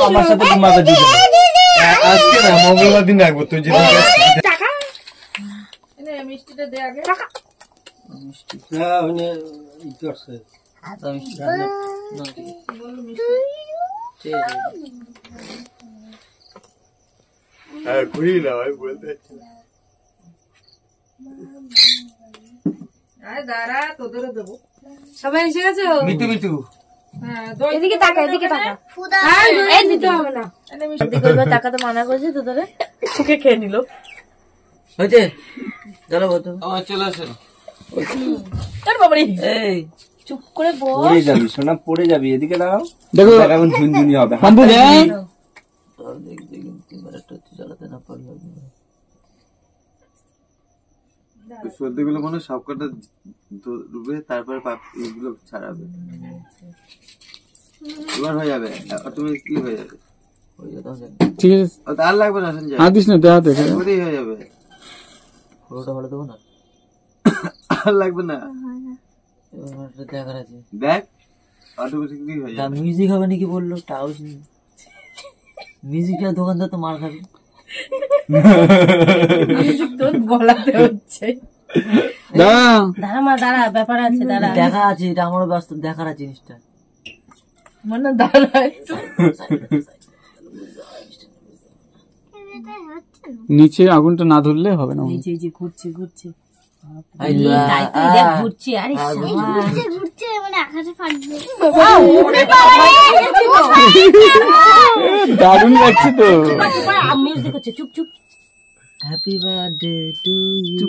আমার সাথে ঘুমাবে দিবে আজকে না মঙ্গলবার দিন রাখবো তুই যেদিন টাকা এনে মিষ্টিটা দে আগে টাকা মিষ্টি হ্যাঁ উনি ই করছে মিষ্টি বল মিষ্টি ঠিক আর ঘুরি না ভাই বলতে আয় দাঁড়া তোদেরও দেবো সবাই এসে গেছো? মিটু মিটু হ্যাঁ এদিকে তাকা, এদিকে তাকা। এই দিতে হবে না। এনে মিষ্টি করবে টাকা তো মানা করছে তো তোরে। তোকে খেয়ে নিল। হয়েছে চলো বতো আমার চলে আসো তোর বাবারি এই চুপ করে বল। পড়ে যাবি সোনা পড়ে যাবি এদিকে দাও দেখো কেমন ঝুনঝুনি হবে বাম্বু দেখ চালাতে না পারলে সর্দিগুলো মনে সবকটা ডুবে তারপরে এগুলো ছাড়াবে এবার হয়ে যাবে তুমি কি হয়ে যাবে ঠিক আছে আর লাগবে না সঞ্জয় হাত দিস না দেখ দেখে ওটাই হয়ে যাবে পুরোটা ভালো দেবো না আর লাগবে না দেখার আছে দেখ অটোমেটিকলি হয়ে যাবে মিউজিক হবে নাকি বললো তাও মিউজিকের দোকানদার তো মার খাবে মিউজিক তোর বলাতে হচ্ছে দাঁড়া দাঁড়া মা দাঁড়া ব্যাপার আছে দাঁড়া দেখা আছে এটা আমারও বাস্তব দেখার আছে জিনিসটা মানে দাঁড়া একটু নিচে আগুনটা না ধরলে হবে না এই যে ঘুরছে ঘুরছে ঘুরছি আরে ঘুরছে মানে আকাশে ফাটবে দারুণ লাগছে তো মিউজিক হচ্ছে চুপ চুপ হ্যাপি বার্থডে টু ইউ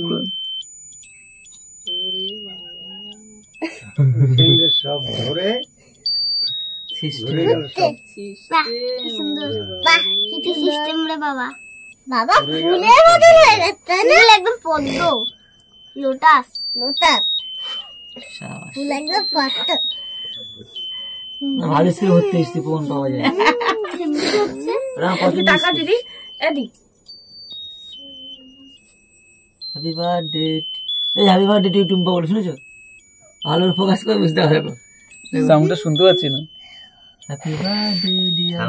সব ধরে সিস্টেম রে বাবা বাবা ফুলের মতো হয়ে গেছে না একদম পদ্ম লোটাস লোটাস ফুল একদম পদ্ম ভালো স্কুল হতে এসছি ফোন পাওয়া যায় টাকা দিদি এদি হ্যাপি বার্থডে এই হ্যাপি বার্থডে টু টুম্পা বলে শুনেছো আলোর ফোকাস করে বুঝতে পারবো সাউন্ডটা শুনতে পাচ্ছি না হ্যাপি বার্থডে ডিয়ার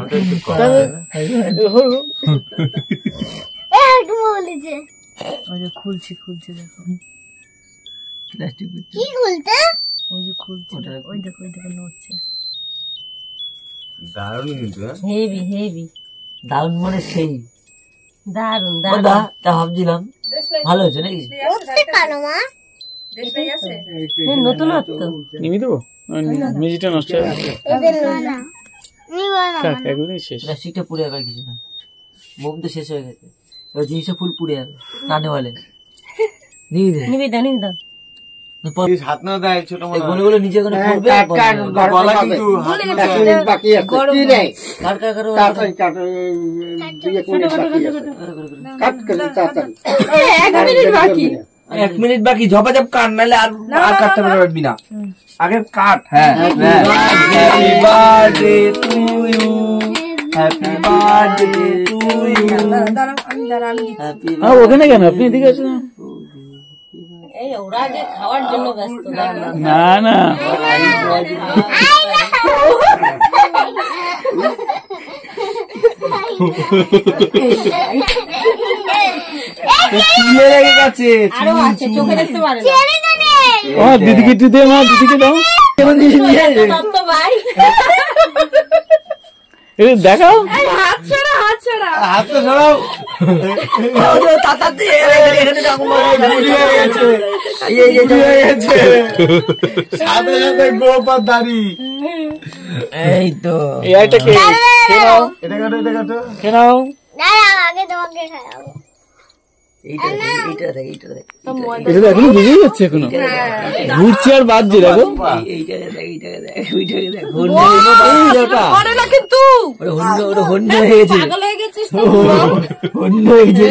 বলেছে ওই যে খুলছে খুলছে দেখো প্লাস্টিক কি খুলতে ওই যে খুলছে ওই দেখো নড়ছে দারুণ কিন্তু হেভি হেভি দারুন মানে সেই দারুন দাদা দারুন তা ভাবছিলাম ভালো হয়েছে নাকি উঠতে কানো মা দেশলাই আছে নতুন তো নিবি দেবো মিউজিকটা নষ্ট হয়ে গেছে এদের না নিবা না থাক একদমই শেষ প্লাস্টিকটা পুড়ে যাবে কিছু না মোম তো শেষ হয়ে গেছে এবার জিনিসটা ফুল পুড়ে যাবে নানে বলে নিবি দে নিবি দাও হাত না দেয় ছোট মনে গোলে গোলে নিচে ওখানে পড়বে গলা কিন্তু বাকি আছে কি রে কার কার কার এক মিনিট বাকি ঝপাঝপ কাট নাহলে আর কাটতে পারবি না আগে কাট হ্যাঁ happy birthday to you happy birthday to you happy ওখানে কেন আপনি এদিকে আসুন এই ওরা যে খাওয়ার জন্য ব্যস্ত না না লেগে গেছে আরো আছে চোখে দেখতে পারে না ও দিদিকে একটু দে মা দিদিকে দাও তো ভাই এই দেখাও হাত ছড়া হাত তো সরাও সাথে সাথে গোপার দাড়ি এই তো এইটা কে নাও এটা কাটো এটা কাটো কে নাও না আগে তোমাকে খাওয়াবো এইটা দেখ এটা তো এখনো বুঝেই যাচ্ছে এখনো ঘুরছে আর বাজছে দেখো এইটাকে দেখ ওইটাকে দেখ করে না কিন্তু ওটা হন্য হয়ে গেছে পাগল হয়ে গেছিস হন্য হয়ে গেছে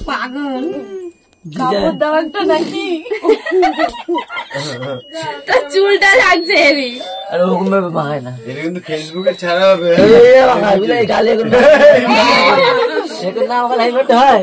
পাগল কাপড় দেওয়াটা নাকি তার চুলটা লাগছে হেবি আর ওরকম ভাবে ভাঙায় না এটা কিন্তু ফেসবুকে ছাড়া হবে এখন না আমাকে লাইভ করতে হয়